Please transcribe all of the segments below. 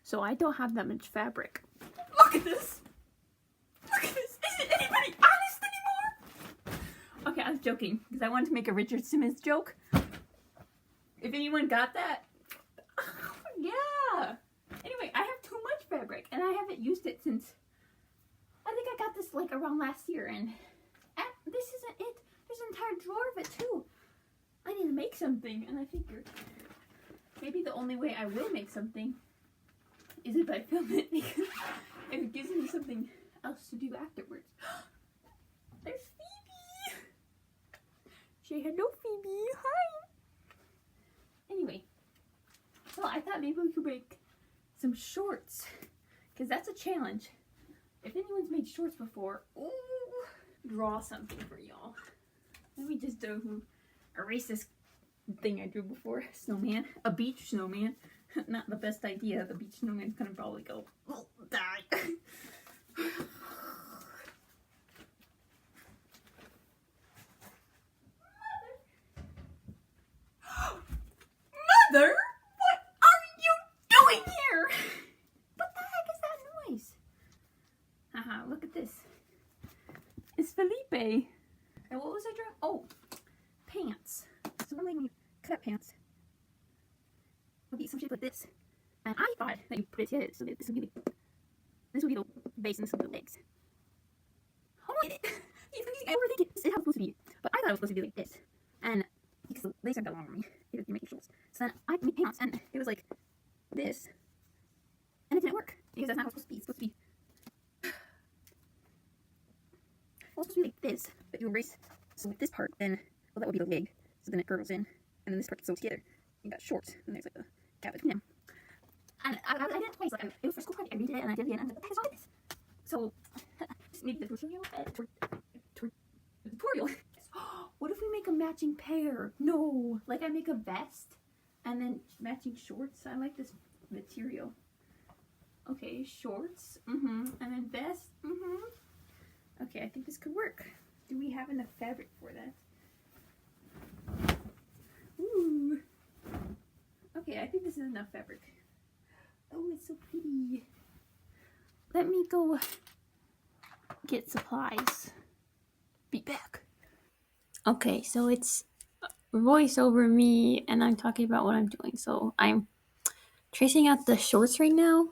so I don't have that much fabric. Look at this! Look at this! Isn't anybody honest anymore? Okay, I was joking, because I wanted to make a Richard Simmons joke. If anyone got that, yeah! Anyway, I have too much fabric, and I haven't used it since, I think I got this like around last year, and this isn't it. There's an entire drawer of it too. I need to make something, and I figured maybe the only way I will make something is if I film it, because it gives me something else to do afterwards. There's Phoebe! Say hello, Phoebe! Hi! Anyway, well, I thought maybe we could make some shorts, because that's a challenge. If anyone's made shorts before, ooh, draw something for y'all. Let me just erase this thing I drew before. Snowman. A beach snowman. Not the best idea. The beach snowman's gonna probably go, oh, die. Mother? What are you doing here? What the heck is that noise? Haha, look at this. It's Felipe. And what was I drawing? Oh, pants. So normally when you cut up pants, it would be some shape like this. And I thought that you put it together so that this would be the base and this would be the legs. Oh no, it's confusing. I overthink it. This is how it's supposed to be. But I thought it was supposed to be like this. And because the legs aren't that long on me, you make your shorts. So then I made pants and it was like this. And it didn't work because that's not how it's supposed to be. It's supposed to be like this, but you erase. So with this part, then, well, that would be the leg. So then it girdles in, and then this part gets sewed together. You got shorts, and there's like a gap between them. And I did it twice. Like it was for school party. I redid it, and I did it again. And I was like, what the heck is all this? So just maybe the tutorial. Tutorial. What if we make a matching pair? No, like I make a vest, and then matching shorts. I like this material. Okay, shorts. And then vest. Okay, I think this could work. Do we have enough fabric for that? Ooh. Okay, I think this is enough fabric. Oh, it's so pretty. Let me go get supplies. Be back. Okay, so it's voice over me, and I'm talking about what I'm doing. So I'm tracing out the shorts right now.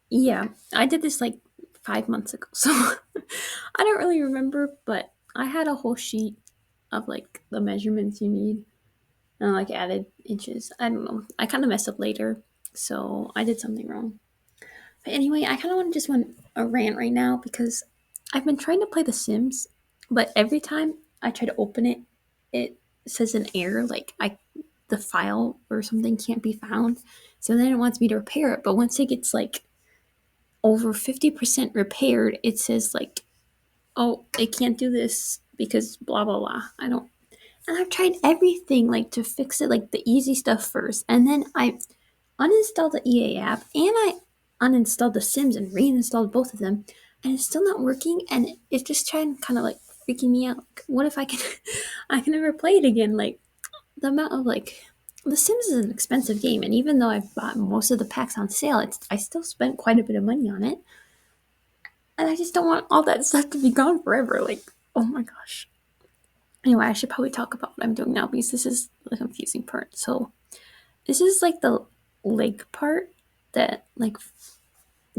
Yeah, I did this like 5 months ago, so I don't really remember, but I had a whole sheet of like the measurements you need, and I like added inches. I don't know. I kind of messed up later, so I did something wrong. But anyway, I kind of want to just want a rant right now because I've been trying to play The Sims, but every time I try to open it, it says an error, like the file or something can't be found. So then it wants me to repair it, but once it gets like over 50% repaired, it says like, oh, it can't do this because blah blah blah. And I've tried everything like to fix it, like the easy stuff first, and then I uninstalled the EA app and I uninstalled The Sims and reinstalled both of them, and it's still not working, and it's just trying kind of like freaking me out. Like, what if I can I can never play it again? Like the amount of like The Sims is an expensive game, and even though I've bought most of the packs on sale, I still spent quite a bit of money on it. And I just don't want all that stuff to be gone forever. Like, oh my gosh. Anyway, I should probably talk about what I'm doing now because this is the confusing part. So, this is like the leg part that like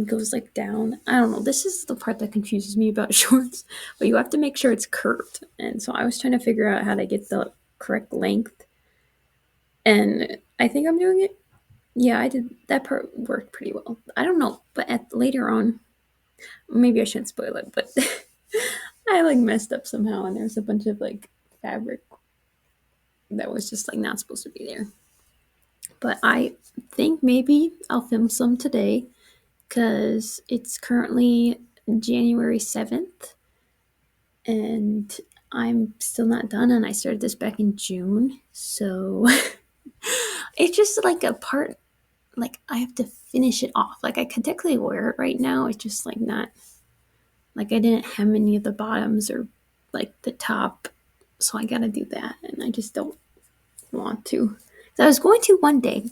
goes like down. I don't know. This is the part that confuses me about shorts. But you have to make sure it's curved. And so I was trying to figure out how to get the correct length. And I think I'm doing it. Yeah, I did. That part worked pretty well. I don't know. But later on, maybe I shouldn't spoil it, but I like messed up somehow, and there's a bunch of like fabric that was just like not supposed to be there. But I think maybe I'll film some today because it's currently January 7th and I'm still not done, and I started this back in June, so it's just like a part, like I have to finish it off. Like I could technically wear it right now, it's just like not, like I didn't hem any of the bottoms or like the top, so I gotta do that, and I just don't want to. So I was going to one day,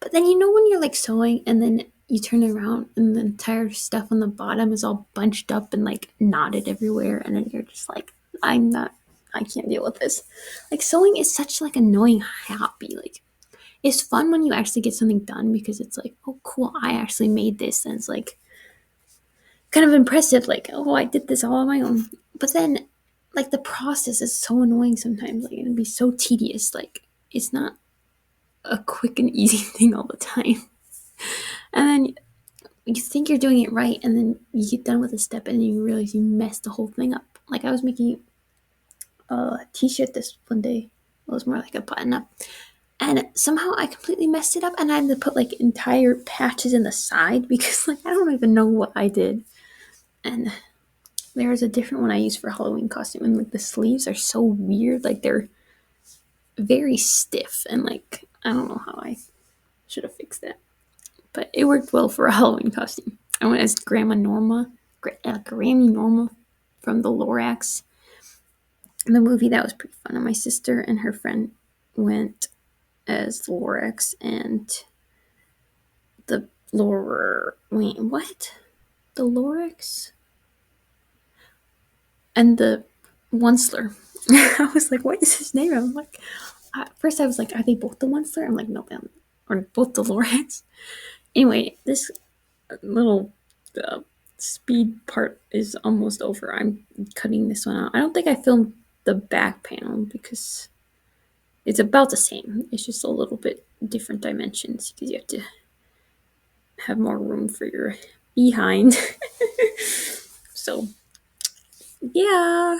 but then you know when you're like sewing and then you turn it around and the entire stuff on the bottom is all bunched up and like knotted everywhere, and then you're just like, I can't deal with this. Like sewing is such like annoying hobby. Like it's fun when you actually get something done because it's like, oh cool, I actually made this, and it's like kind of impressive. Like, oh, I did this all on my own. But then, like the process is so annoying sometimes. Like it'd be so tedious. Like it's not a quick and easy thing all the time. And then you think you're doing it right, and then you get done with a step, and then you realize you messed the whole thing up. Like I was making a t-shirt this one day. It was more like a button up, and somehow I completely messed it up, and I had to put like entire patches in the side because like I don't even know what I did. And there's a different one I use for Halloween costume, and like the sleeves are so weird. Like they're very stiff, and like I don't know how I should have fixed that, but it worked well for a Halloween costume. I went as Grammy Norma from the Lorax. In the movie, that was pretty fun. And my sister and her friend went as the Lorax and the wait, what? The Lorax and the Onceler. I was like, what is his name? I'm like, at first I was like, are they both the Onceler? I'm like, no, them or both the Lorax. Anyway, this little speed part is almost over. I'm cutting this one out. I don't think I filmed the back panel because it's about the same. It's just a little bit different dimensions because you have to have more room for your behind. So, yeah.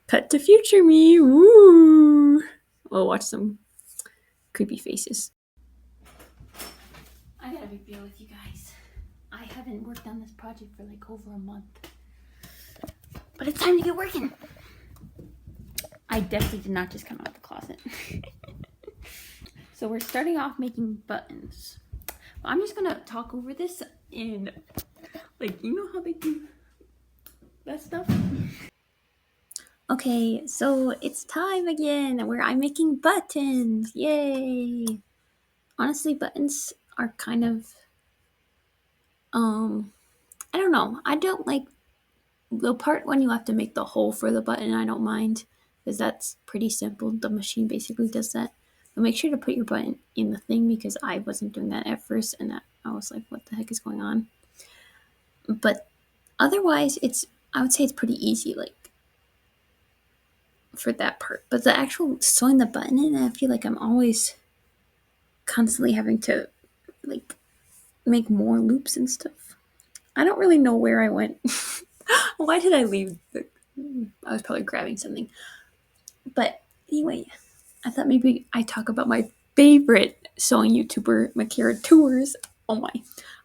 Cut to future me. Woo! We'll watch some creepy faces. I gotta be real with you guys. I haven't worked on this project for like over a month. But it's time to get working. I definitely did not just come out of the closet. So we're starting off making buttons. I'm just gonna talk over this in, like, you know how they do that stuff? Okay, so it's time again where I'm making buttons. Yay! Honestly, buttons are kind of, I don't know. I don't like the part when you have to make the hole for the button. I don't mind because that's pretty simple. The machine basically does that. But make sure to put your button in the thing because I wasn't doing that at first, and I was like, what the heck is going on? But otherwise, I would say it's pretty easy, like, for that part. But the actual sewing the button in, I feel like I'm always constantly having to, like, make more loops and stuff. I don't really know where I went. Why did I leave? I was probably grabbing something. But anyway, I thought maybe I talk about my favorite sewing YouTuber, Makira Tours. Oh my.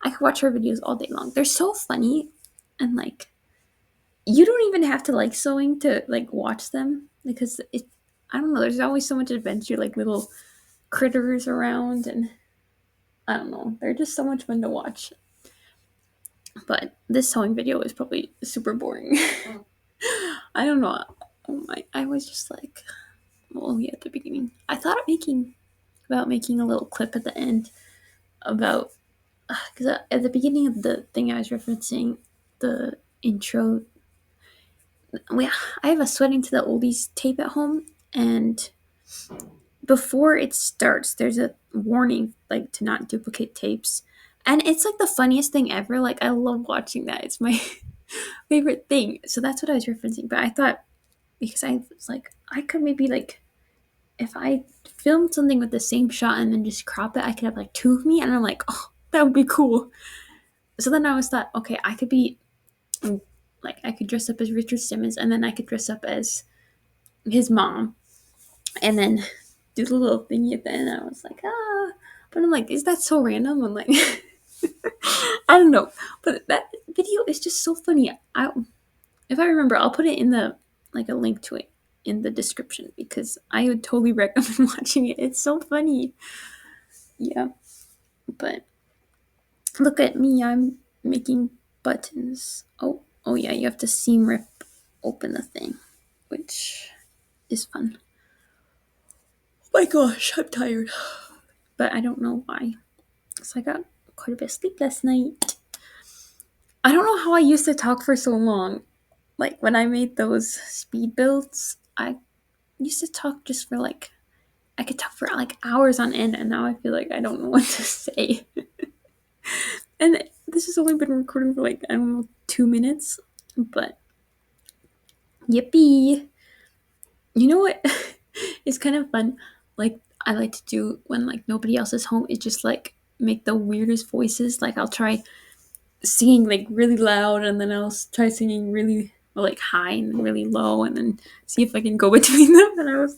I could watch her videos all day long. They're so funny, and like you don't even have to like sewing to like watch them because I don't know, there's always so much adventure, like little critters around, and I don't know, they're just so much fun to watch. But this sewing video is probably super boring. I don't know. Oh my, I was just like, well, yeah, at the beginning. I thought about making a little clip at the end about, because at the beginning of the thing I was referencing, the intro, I have a Sweating to the Oldies tape at home, and before it starts, there's a warning, like, to not duplicate tapes. And it's like the funniest thing ever. Like, I love watching that. It's my favorite thing. So that's what I was referencing. But I thought, because I was like, I could maybe, like, if I filmed something with the same shot and then just crop it, I could have like two of me. And I'm like, oh, that would be cool. So then I was thought, okay, I could be like, I could dress up as Richard Simmons, and then I could dress up as his mom, and then do the little thingy at the end. I was like, ah, but I'm like, is that so random? I'm like, I don't know, but that video is just so funny. If I remember, I'll put it in the, like, a link to it in the description because I would totally recommend watching it. It's so funny. Yeah, but look at me, I'm making buttons. Oh yeah, you have to seam rip open the thing, which is fun. Oh my gosh, I'm tired. But I don't know why. So I got quite a bit of sleep last night. I don't know how I used to talk for so long. Like when I made those speed builds, I used to talk just for like, I could talk for like hours on end, and now I feel like I don't know what to say. And this has only been recording for like, I don't know, 2 minutes, but yippee. You know what? It's kind of fun. Like, I like to do when like nobody else is home, is just like make the weirdest voices. Like, I'll try singing like really loud, and then I'll try singing really like high and really low, and then see if I can go between them. And I was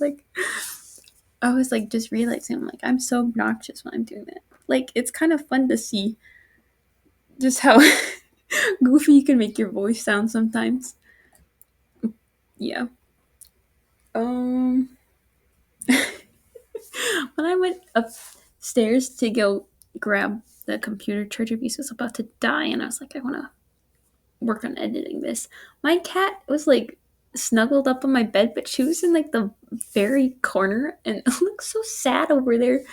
like just realizing, I'm like, I'm so obnoxious when I'm doing that. Like, it's kind of fun to see just how goofy you can make your voice sound sometimes. Yeah. When I went upstairs to go grab the computer charger because it was about to die, and I was like, I want to work on editing this. My cat was like snuggled up on my bed, but she was in like the very corner, and it looks so sad over there.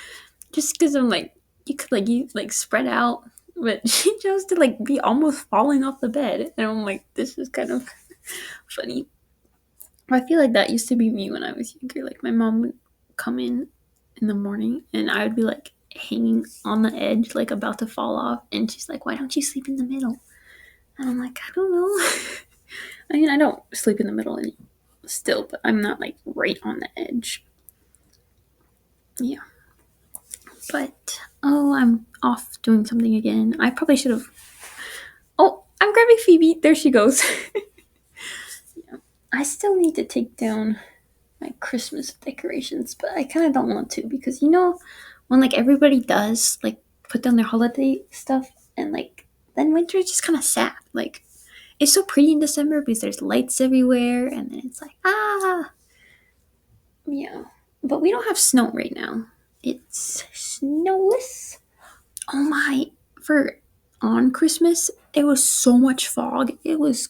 Just because I'm like, you like spread out, but she chose to like be almost falling off the bed, and I'm like, this is kind of funny. I feel like that used to be me when I was younger. Like my mom would come in the morning, and I would be like hanging on the edge, like about to fall off, and she's like, "Why don't you sleep in the middle?" And I'm like, I don't know. I mean, I don't sleep in the middle still, but I'm not like right on the edge. Yeah. But, oh, I'm off doing something again. I probably should have. Oh, I'm grabbing Phoebe. There she goes. Yeah. I still need to take down my Christmas decorations, but I kind of don't want to because, you know, when like everybody does like put down their holiday stuff, and like then winter is just kind of sad. Like, it's so pretty in December because there's lights everywhere, and then it's like, yeah. But we don't have snow right now. It's snowless. Oh my, for on Christmas, it was so much fog. It was,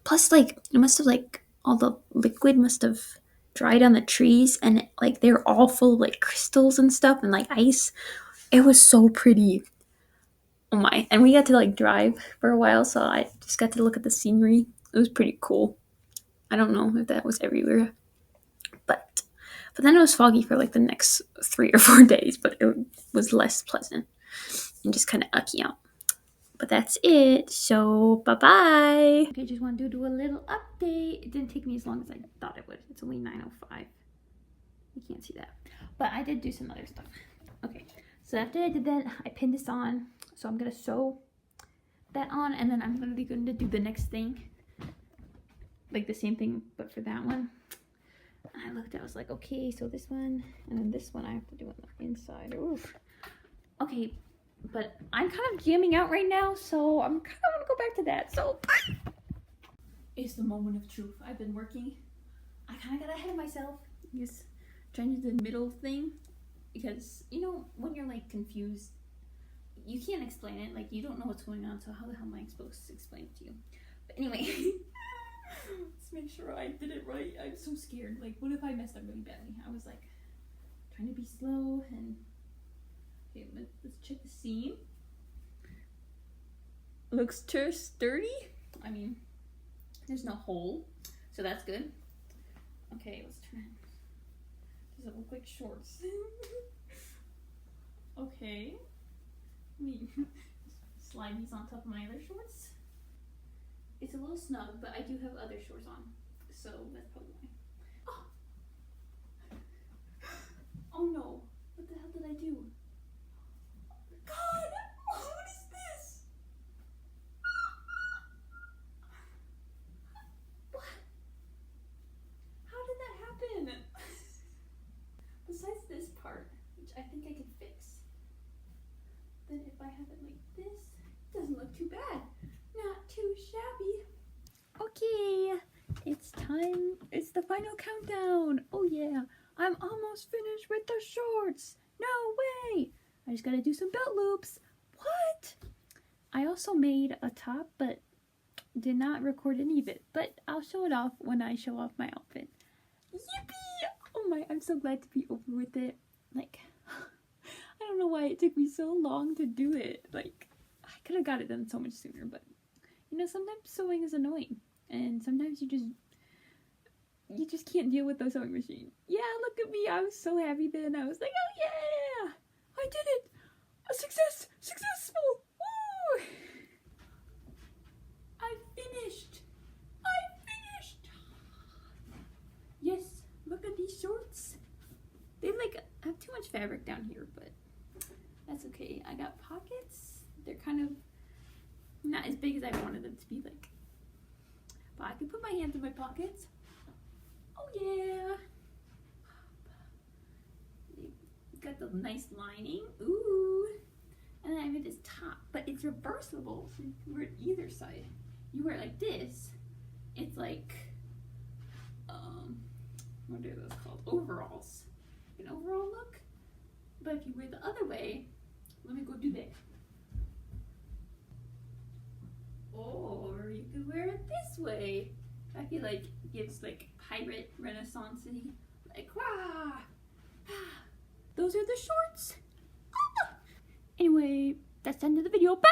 plus like, it must have like, all the liquid must have dried on the trees, and like they're all full of like crystals and stuff and like ice. It was so pretty. Oh my, and we got to like drive for a while, so I just got to look at the scenery. It was pretty cool. I don't know if that was everywhere, but then it was foggy for like the next 3 or 4 days, but it was less pleasant and just kind of ucky out. But that's it. So bye bye. Okay, just want to do a little update. It didn't take me as long as I thought it would. It's only 9:05. You can't see that, but I did do some other stuff. Okay, so after I did that, I pinned this on. So I'm gonna sew that on, and then I'm literally going to do the next thing, like the same thing, but for that one. I looked, I was like, okay, so this one, and then this one I have to do on the inside. Oof. Okay, but I'm kind of jamming out right now, so I'm kind of going to go back to that. So, it's the moment of truth. I've been working. I kind of got ahead of myself. Just trying to do the middle thing, because, you know, when you're, like, confused, you can't explain it. Like, you don't know what's going on, so how the hell am I supposed to explain it to you? But anyway, let's make sure I did it right. I'm so scared. Like, what if I messed up really badly? I was, like, trying to be slow, and... Okay, let's check the seam. Looks sturdy. I mean, there's no hole, so that's good. Okay, let's try. Does it look like shorts? Okay. Let me slide these on top of my other shorts. It's a little snug, but I do have other shorts on, so that's probably why. Oh no! What the hell did I do? God! What is this? What? How did that happen? Besides this part, which I think I can fix, then if I have it like this, it doesn't look too bad. Not too shabby. Okay, it's time. It's the final countdown. Oh yeah, I'm almost finished with the shorts. No way! I just gotta do some belt loops. What? I also made a top, but did not record any of it. But I'll show it off when I show off my outfit. Yippee! Oh my, I'm so glad to be over with it. Like, I don't know why it took me so long to do it. Like, I could have got it done so much sooner, but you know, sometimes sewing is annoying, and sometimes you just can't deal with the sewing machine. Yeah, look at me. I was so happy then. I was like, oh yeah, I did it. A success, successful. Woo! I finished. Yes, look at these shorts. They like have too much fabric down here, but that's okay. I got pockets. They're kind of not as big as I wanted them to be, like, but I can put my hands in my pockets. Oh yeah. Got the nice lining. Ooh. And then I made this top, but it's reversible, so you can wear it either side. You wear it like this, it's like, what are those called? Overalls. An overall look. But if you wear the other way, let me go do that. Or you could wear it this way. I feel like it gives like pirate renaissance-y, like, wah! Those are the shorts. Ah! Anyway, that's the end of the video. Bye!